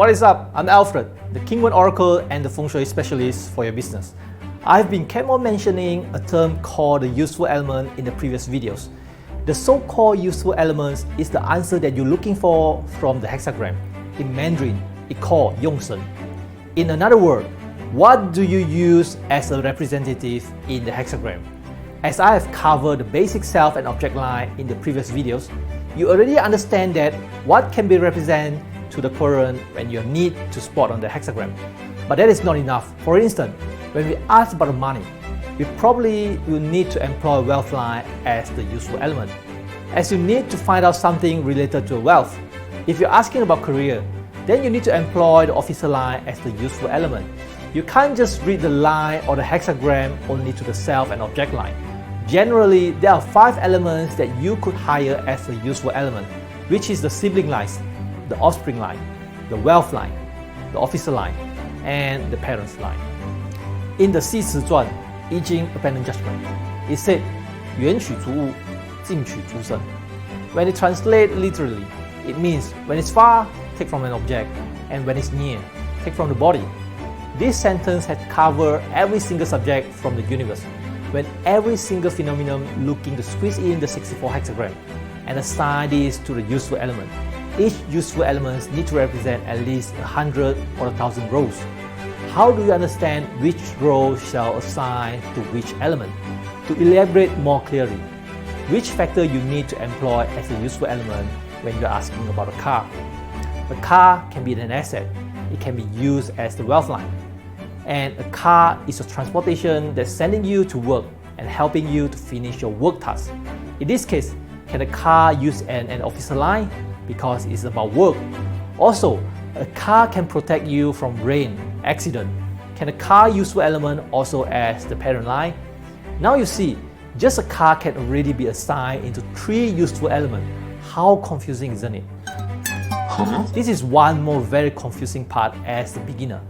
What is up? I'm Alfred, the King Wen Oracle and the Feng Shui specialist for your business. I've been kept on mentioning a term called the useful element in the previous videos. The so-called useful elements is the answer that you're looking for from the hexagram. In Mandarin, it's called 用神. In another word, what do you use as a representative in the hexagram? As I have covered the basic self and object line in the previous videos, you already understand that what can be represented to the current when you need to spot on the hexagram. But that is not enough. For instance, when we ask about money, we probably will need to employ wealth line as the useful element, as you need to find out something related to wealth. If you're asking about career, then you need to employ the officer line as the useful element. You can't just read the line or the hexagram only to the self and object line. Generally, there are 5 elements that you could hire as a useful element, which is the sibling lines, the offspring line, the wealth line, the officer line, and the parents line. In the 系辞传 i-ching Abandon Judgment, it said, 缘取诸物，尽取诸身. When it translates literally, it means when it's far, take from an object, and when it's near, take from the body. This sentence has covered every single subject from the universe, when every single phenomenon looking to squeeze in the 64 hexagram and assign this to the useful element. Each useful element needs to represent at least 100 or 1,000 rows. How do you understand which row shall assign to which element? To elaborate more clearly, which factor you need to employ as a useful element when you're asking about a car? A car can be an asset. It can be used as the wealth line. And a car is a transportation that's sending you to work and helping you to finish your work task. In this case, can a car use an officer line? Because it's about work. Also, a car can protect you from rain, accident. Can a car useful element also as the parent line? Now you see, just a car can already be assigned into 3 useful elements. How confusing, isn't it? This is one more very confusing part as the beginner.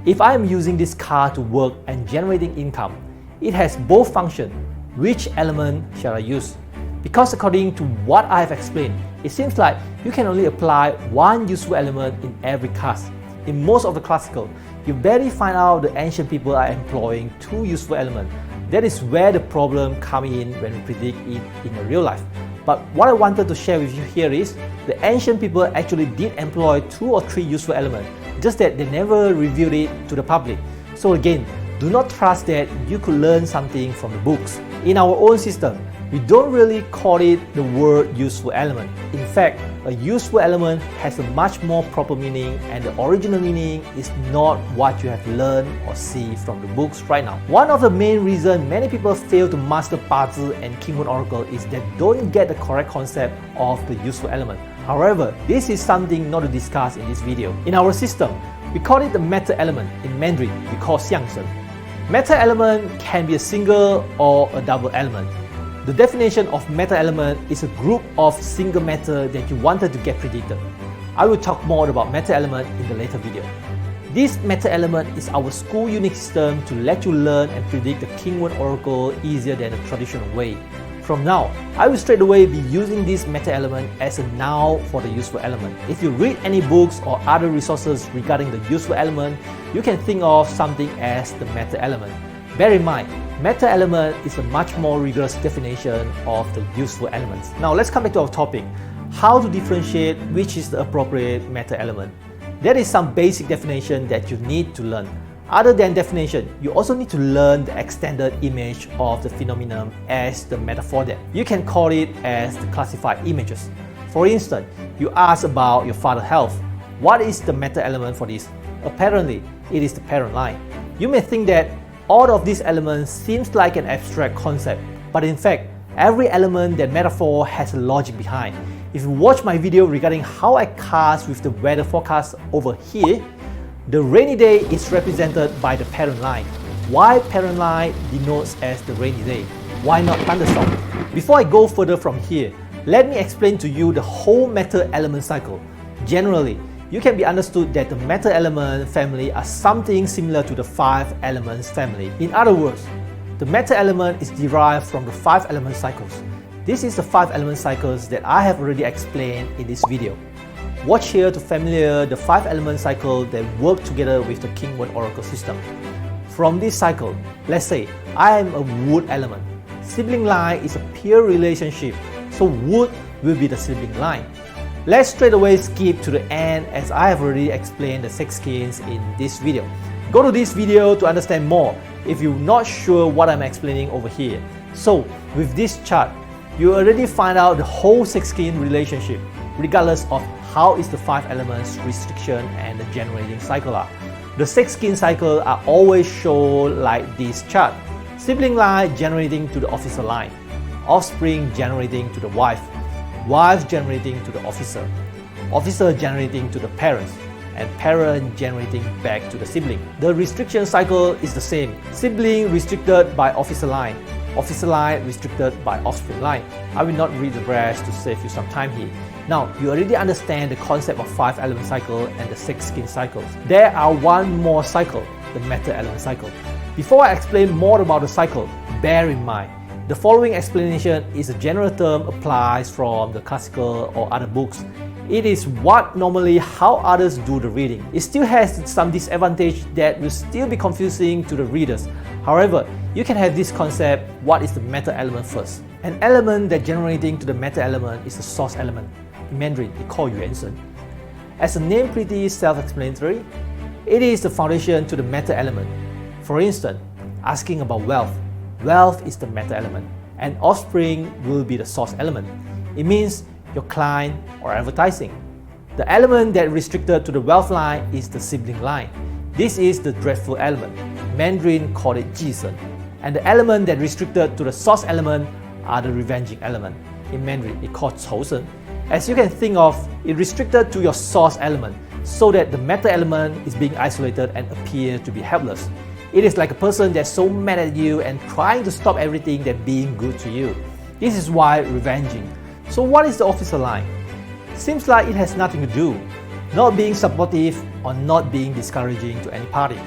If I am using this car to work and generating income, it has both functions. Which element shall I use? Because according to what I have explained, it seems like you can only apply one useful element in every class. In most of the classical, you barely find out the ancient people are employing 2 useful elements. That is where the problem comes in when we predict it in the real life. But what I wanted to share with you here is, the ancient people actually did employ 2 or 3 useful elements, just that they never revealed it to the public. So again, do not trust that you could learn something from the books. In our own system, we don't really call it the word useful element. In fact, a useful element has a much more proper meaning, and the original meaning is not what you have learned or see from the books right now. One of the main reasons many people fail to master Bazi and King Wen Oracle is they don't get the correct concept of the useful element. However, this is something not to discuss in this video. In our system, we call it the matter element. In Mandarin, we call 象神. Matter element can be a single or a double element. The definition of matter element is a group of single matter that you wanted to get predicted. I will talk more about matter element in the later video. This matter element is our school unique system to let you learn and predict the King Wen Oracle easier than the traditional way. From now, I will straight away be using this matter element as a noun for the useful element. If you read any books or other resources regarding the useful element, you can think of something as the matter element. Bear in mind, matter element is a much more rigorous definition of the useful elements. Now let's come back to our topic, how to differentiate which is the appropriate matter element. There is some basic definition that you need to learn. Other than definition, you also need to learn the extended image of the phenomenon as the metaphor that you can call it as the classified images. For instance, you ask about your father's health. What is the matter element for this? Apparently, it is the parent line. You may think that all of these elements seems like an abstract concept, but in fact, every element that metaphor has a logic behind. If you watch my video regarding how I cast with the weather forecast over here, the rainy day is represented by the parent line. Why parent line denotes as the rainy day? Why not thunderstorm? Before I go further from here, let me explain to you the whole matter element cycle. Generally, you can be understood that the matter element family are something similar to the 5 elements family. In other words, the matter element is derived from the 5 element cycles. This is the 5 element cycles that I have already explained in this video. Watch here to familiar the 5 element cycle that work together with the King Wen Oracle system. From this cycle, let's say I am a wood element. Sibling line is a peer relationship, so wood will be the sibling line. Let's straight away skip to the end as I have already explained the 6 skins in this video. Go to this video to understand more if you're not sure what I'm explaining over here. So with this chart, you already find out the whole 6 skin relationship, regardless of how is the 5 elements restriction and the generating cycle are. The 6 skin cycle are always shown like this chart. Sibling line generating to the officer line, offspring generating to the wife, wife generating to the officer, officer generating to the parents, and parent generating back to the sibling. The restriction cycle is the same. Sibling restricted by officer line, officer line restricted by offspring line. I will not read the rest to save you some time here. Now, you already understand the concept of 5 element cycle and the 6 skin cycles. There are one more cycle, the meta element cycle. Before I explain more about the cycle, bear in mind, the following explanation is a general term applies from the classical or other books. It is what normally how others do the reading. It still has some disadvantage that will still be confusing to the readers. However, you can have this concept, what is the meta element first. An element that generating to the meta element is the source element. In Mandarin, it's called yuan shen. As the name pretty self-explanatory, it is the foundation to the meta element. For instance, asking about wealth. Wealth is the meta element, and offspring will be the source element. It means your client or advertising. The element that restricted to the wealth line is the sibling line. This is the dreadful element. Mandarin called it jishen. And the element that restricted to the source element are the revenging element. In Mandarin, it's called choushen. As you can think of, it restricted to your source element so that the meta element is being isolated and appear to be helpless. It is like a person that's so mad at you and trying to stop everything that being good to you. This is why revenging. So what is the officer line? Seems like it has nothing to do, not being supportive or not being discouraging to any party.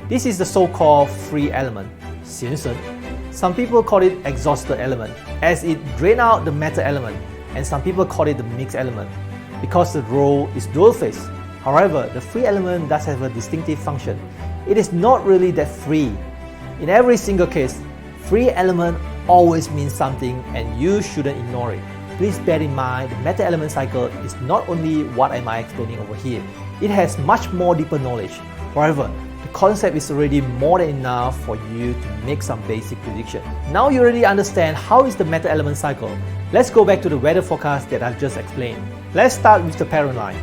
This is the so-called free element, xianshen. Some people call it exhausted element, as it drain out the meta element, and some people call it the mixed element, because the role is dual-faced. However, the free element does have a distinctive function. It is not really that free. In every single case, free element always means something and you shouldn't ignore it. Please bear in mind the meta element cycle is not only what am I explaining over here. It has much more deeper knowledge. However, the concept is already more than enough for you to make some basic prediction. Now you already understand how is the meta element cycle. Let's go back to the weather forecast that I've just explained. Let's start with the parent line.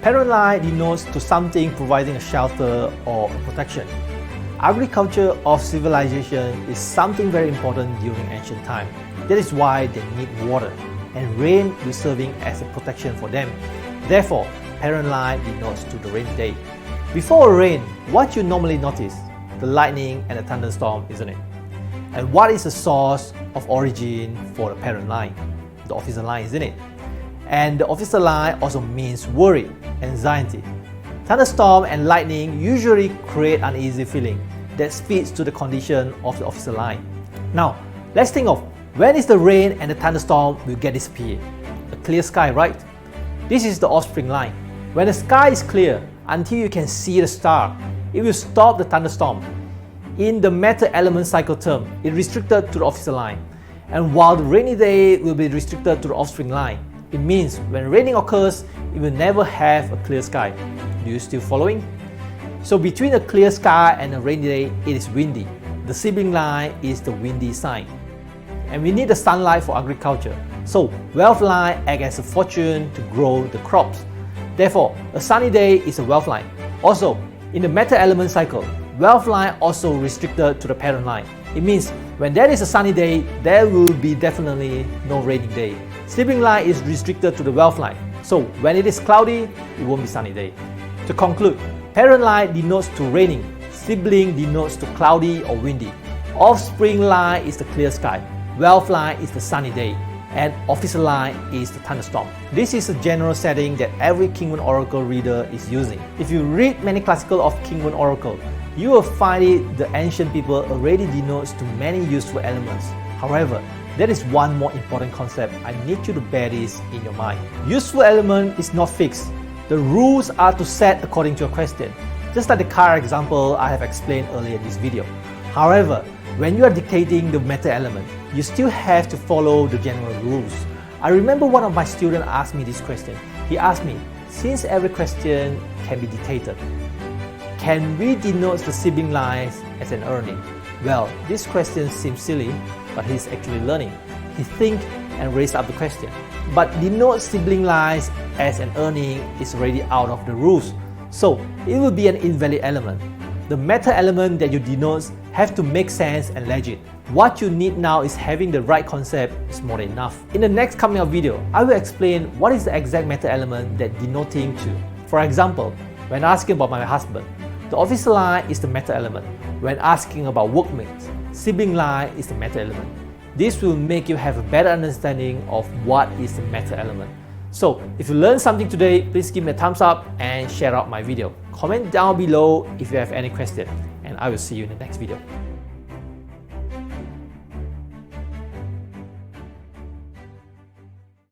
Parent line denotes to something providing a shelter or a protection. Agriculture of civilization is something very important during ancient time. That is why they need water, and rain is serving as a protection for them. Therefore, parent line denotes to the rainy day. Before rain, what you normally notice? The lightning and the thunderstorm, isn't it? And what is the source of origin for the parent line? The officer line, isn't it? And the officer line also means worry, anxiety. Thunderstorm and lightning usually create uneasy feeling that speaks to the condition of the officer line. Now, let's think of when is the rain and the thunderstorm will get disappear? A clear sky, right? This is the offspring line. When the sky is clear until you can see the star, it will stop the thunderstorm. In the meta element cycle term, it restricted to the officer line. And while the rainy day will be restricted to the offspring line, it means when raining occurs, it will never have a clear sky. Do you still following? So between a clear sky and a rainy day, it is windy. The sibling line is the windy sign. And we need the sunlight for agriculture. So wealth line acts as a fortune to grow the crops. Therefore, a sunny day is a wealth line. Also, in the meta element cycle, wealth line also restricted to the parent line. It means when there is a sunny day, there will be definitely no rainy day. Sibling line is restricted to the wealth line. So when it is cloudy, it won't be sunny day. To conclude, parent line denotes to raining, sibling denotes to cloudy or windy. Offspring line is the clear sky, wealth line is the sunny day, and officer line is the thunderstorm. This is a general setting that every King Wen Oracle reader is using. If you read many classical of King Wen Oracle, you will find it the ancient people already denotes to many useful elements. However, there is one more important concept. I need you to bear this in your mind. Useful element is not fixed. The rules are to set according to your question, just like the car example I have explained earlier in this video. However, when you are dictating the meta element, you still have to follow the general rules. I remember one of my students asked me this question. He asked me, since every question can be dictated, can we denote the sibling lines as an earning? Well, this question seems silly, but he's actually learning. He thinks and raised up the question. But denote sibling lines as an earning is already out of the rules, so it will be an invalid element. The meta element that you denote have to make sense and legit. What you need now is having the right concept is more than enough. In the next coming up video, I will explain what is the exact meta element that denoting to. For example, when asking about my husband, the office line is the meta element. When asking about workmates, sibling line is the meta element. This will make you have a better understanding of what is the meta element. So, if you learned something today, please give me a thumbs up and share out my video. Comment down below if you have any questions, and I will see you in the next video.